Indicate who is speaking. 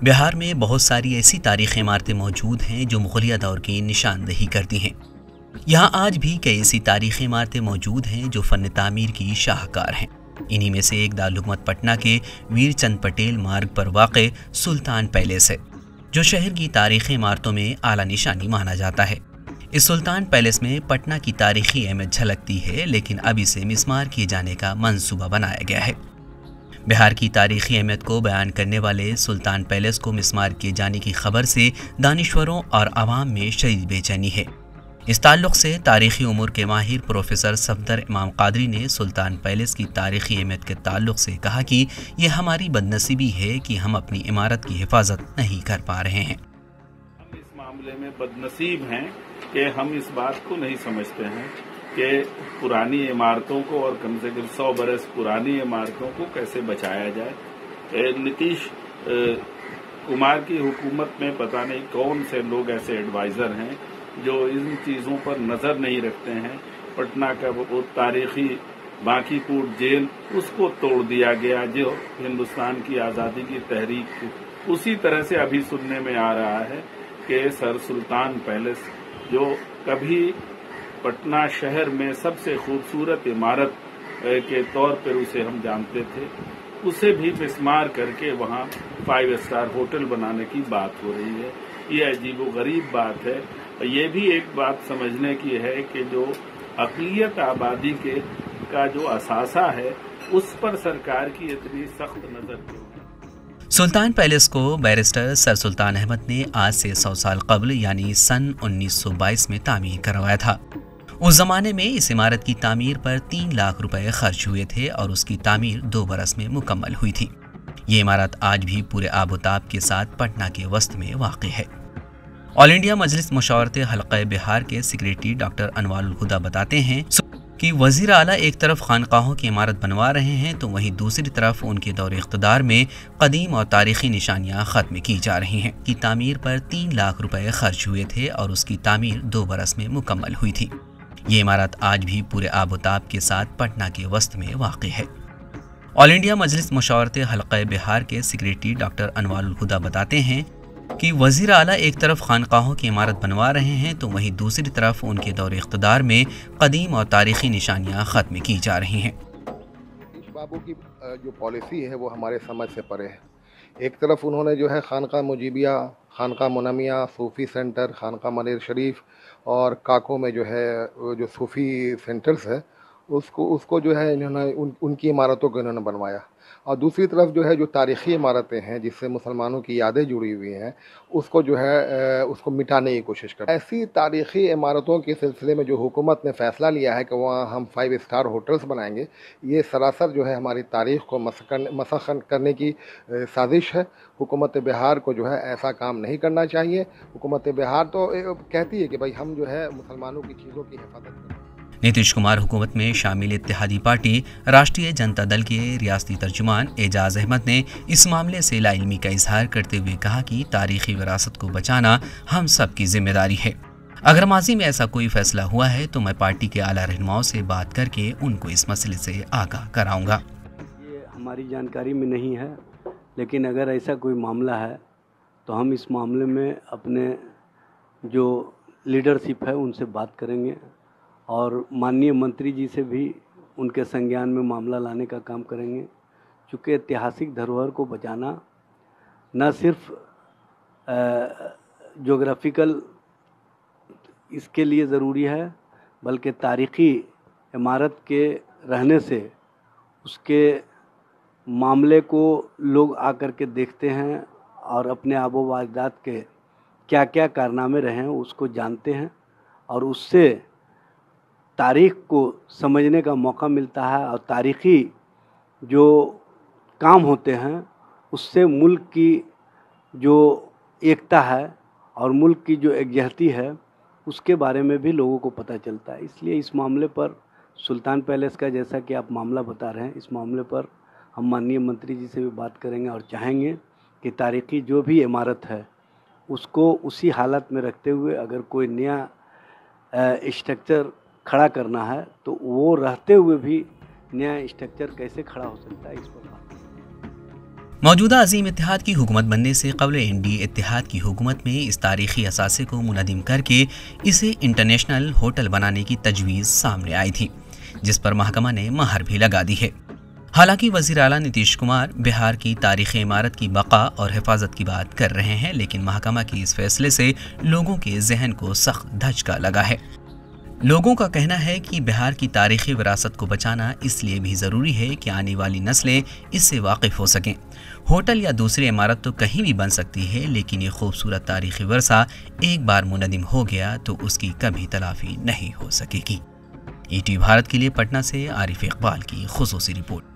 Speaker 1: बिहार में बहुत सारी ऐसी तारीखी इमारतें मौजूद हैं जो मुगलिया दौर की निशानदेही करती हैं। यहाँ आज भी कई ऐसी तारीखी इमारतें मौजूद हैं जो फन तामीर की शाहकार हैं। इन्हीं में से एक दारुल हुकूमत पटना के वीर चंद पटेल मार्ग पर वाक़े सुल्तान पैलेस है, जो शहर की तारीखी इमारतों में आला निशानी माना जाता है। इस सुल्तान पैलेस में पटना की तारीखी अहमियत झलकती है, लेकिन अब इसे मिस्मार किए जाने का मंसूबा बनाया गया है। बिहार की तारीखी अहमियत को बयान करने वाले सुल्तान पैलेस को मिस्मार किए जाने की खबर से दानिश्वरों और आवाम में शदीद बेचैनी है। इस ताल्लुक से तारीखी उमूर के माहिर प्रोफेसर सफदर इमाम कादरी ने सुल्तान पैलेस की तारीखी अहमियत के ताल्लुक से कहा कि यह हमारी बदनसीबी है कि हम अपनी इमारत की हिफाजत नहीं कर पा रहे हैं।
Speaker 2: हम इस मामले में बदनसीब हैं कि हम इस बात को नहीं समझते हैं कि पुरानी इमारतों को और कम से कम 100 बरस पुरानी इमारतों को कैसे बचाया जाए। नीतीश कुमार की हुकूमत में पता नहीं कौन से लोग ऐसे एडवाइजर हैं जो इन चीज़ों पर नज़र नहीं रखते हैं। पटना का वो तारीखी बांकीपुर जेल, उसको तोड़ दिया गया जो हिंदुस्तान की आज़ादी की तहरीक। उसी तरह से अभी सुनने में आ रहा है कि सर सुल्तान पैलेस, जो कभी पटना शहर में सबसे खूबसूरत इमारत के तौर पर उसे हम जानते थे, उसे भी मिस्मार करके वहाँ 5 स्टार होटल बनाने की बात हो रही है। ये अजीबोगरीब बात है। ये भी एक बात समझने की है कि जो अक़लियत आबादी का जो असासा है, उस पर सरकार की इतनी सख्त नज़र क्यों है।
Speaker 1: सुल्तान पैलेस को बैरिस्टर सर सुल्तान अहमद ने आज से 100 साल कबल यानी सन 1922 में तामीर करवाया था। उस जमाने में इस इमारत की तामीर पर 3 लाख रुपए खर्च हुए थे और उसकी तामीर 2 बरस में मुकम्मल हुई थी। ये इमारत आज भी पूरे आबोताब के साथ पटना के वस्त में वाक़ है। ऑल इंडिया मजलिस मुशावरत हल्क़ा बिहार के सेक्रेटरी डॉक्टर अनवारुल हुदा बताते हैं कि वज़ीर आला एक तरफ खानकाहों की इमारत बनवा रहे हैं तो वहीं दूसरी तरफ उनके दौर इक़्तिदार में कदीम और तारीख़ी निशानियाँ ख़त्म की जा रही हैं। की तामीर पर 3 लाख रुपए खर्च हुए थे और उसकी तामीर 2 बरस में मुकम्मल हुई थी। ये इमारत आज भी पूरे आबोताब के साथ पटना के वस्त में वाक़ है। ऑल इंडिया मजलिस मुशावरत हल्क़ा बिहार के सेक्रेटरी डॉक्टर अनवारुल हुदा बताते हैं कि वज़ीर आला एक तरफ खानकाहों की इमारत बनवा रहे हैं तो वहीं दूसरी तरफ उनके दौर इक़्तिदार में कदीम और तारीख़ी निशानियाँ ख़त्म की जा रही हैं।
Speaker 3: नीतीश बाबू की जो पॉलिसी है वो हमारे समझ से परे है। एक तरफ उन्होंने जो है खानका मुजीबिया, खानका मुनमिया, सूफ़ी सेंटर, खानका मनेर शरीफ और काको में जो है जो सूफ़ी सेंटर्स है उसको जो है इन्होंने उनकी इमारतों को इन्होंने बनवाया। और दूसरी तरफ जो है जो तारीख़ी इमारतें हैं जिससे मुसलमानों की यादें जुड़ी हुई हैं, उसको जो है उसको मिटाने की कोशिश कर। ऐसी तारीख़ी इमारतों के सिलसिले में जो हुकूमत ने फ़ैसला लिया है कि वहाँ हम 5 स्टार होटल्स बनाएंगे, ये सरासर जो है हमारी तारीख़ को मसख़ करने की साजिश है। हुकूमत बिहार को जो है ऐसा काम नहीं करना चाहिए। हुकूमत बिहार तो कहती है कि भाई हम जो है मुसलमानों की चीज़ों की हिफाजत करें।
Speaker 1: नीतीश कुमार हुकूमत में शामिल इत्तेहादी पार्टी राष्ट्रीय जनता दल के रियासती तर्जुमान एजाज अहमद ने इस मामले से लाइल्मी का इजहार करते हुए कहा कि तारीखी विरासत को बचाना हम सब की जिम्मेदारी है। अगर माजी में ऐसा कोई फैसला हुआ है तो मैं पार्टी के आला रहनुमाओं से बात करके उनको इस मसले से आगाह कराऊंगा।
Speaker 4: ये हमारी जानकारी में नहीं है, लेकिन अगर ऐसा कोई मामला है तो हम इस मामले में अपने जो लीडरशिप है उनसे बात करेंगे और माननीय मंत्री जी से भी उनके संज्ञान में मामला लाने का काम करेंगे। चूँकि ऐतिहासिक धरोहर को बचाना न सिर्फ ज्योग्राफिकल इसके लिए ज़रूरी है, बल्कि तारीख़ी इमारत के रहने से उसके मामले को लोग आकर के देखते हैं और अपने आबो व अजदाद के क्या क्या कारनामे रहे हैं उसको जानते हैं और उससे तारीख़ को समझने का मौका मिलता है। और तारीख़ी जो काम होते हैं उससे मुल्क की जो एकता है और मुल्क की जो एकजहती है उसके बारे में भी लोगों को पता चलता है। इसलिए इस मामले पर सुल्तान पैलेस का जैसा कि आप मामला बता रहे हैं, इस मामले पर हम माननीय मंत्री जी से भी बात करेंगे और चाहेंगे कि तारीख़ी जो भी इमारत है उसको उसी हालत में रखते हुए अगर कोई नया स्ट्रक्चर खड़ा करना है तो वो रहते हुए भी नया स्ट्रक्चर कैसे खड़ा हो सकता है इस पर बात।
Speaker 1: मौजूदा अजीम इत्तेहाद की हुकूमत बनने से कबल एनडीए इत्तेहाद की हुकूमत में इस तारीखी असासे को मुनज़्ज़म करके इसे इंटरनेशनल होटल बनाने की तजवीज़ सामने आई थी, जिस पर महकमा ने महर भी लगा दी है। हालांकि वज़ीर आला नीतीश कुमार बिहार की तारीख़ी इमारत की बका और हिफाजत की बात कर रहे हैं, लेकिन महकमा के इस फैसले से लोगों के जहन को सख्त धचका लगा है। लोगों का कहना है कि बिहार की तारीख़ी विरासत को बचाना इसलिए भी ज़रूरी है कि आने वाली नस्लें इससे वाकिफ़ हो सकें। होटल या दूसरी इमारत तो कहीं भी बन सकती है, लेकिन ये खूबसूरत तारीख़ी वर्सा एक बार मुनज़्ज़म हो गया तो उसकी कभी तलाफ़ी नहीं हो सकेगी। ईटीवी भारत के लिए पटना से आरिफ इकबाल की खुसूसी रिपोर्ट।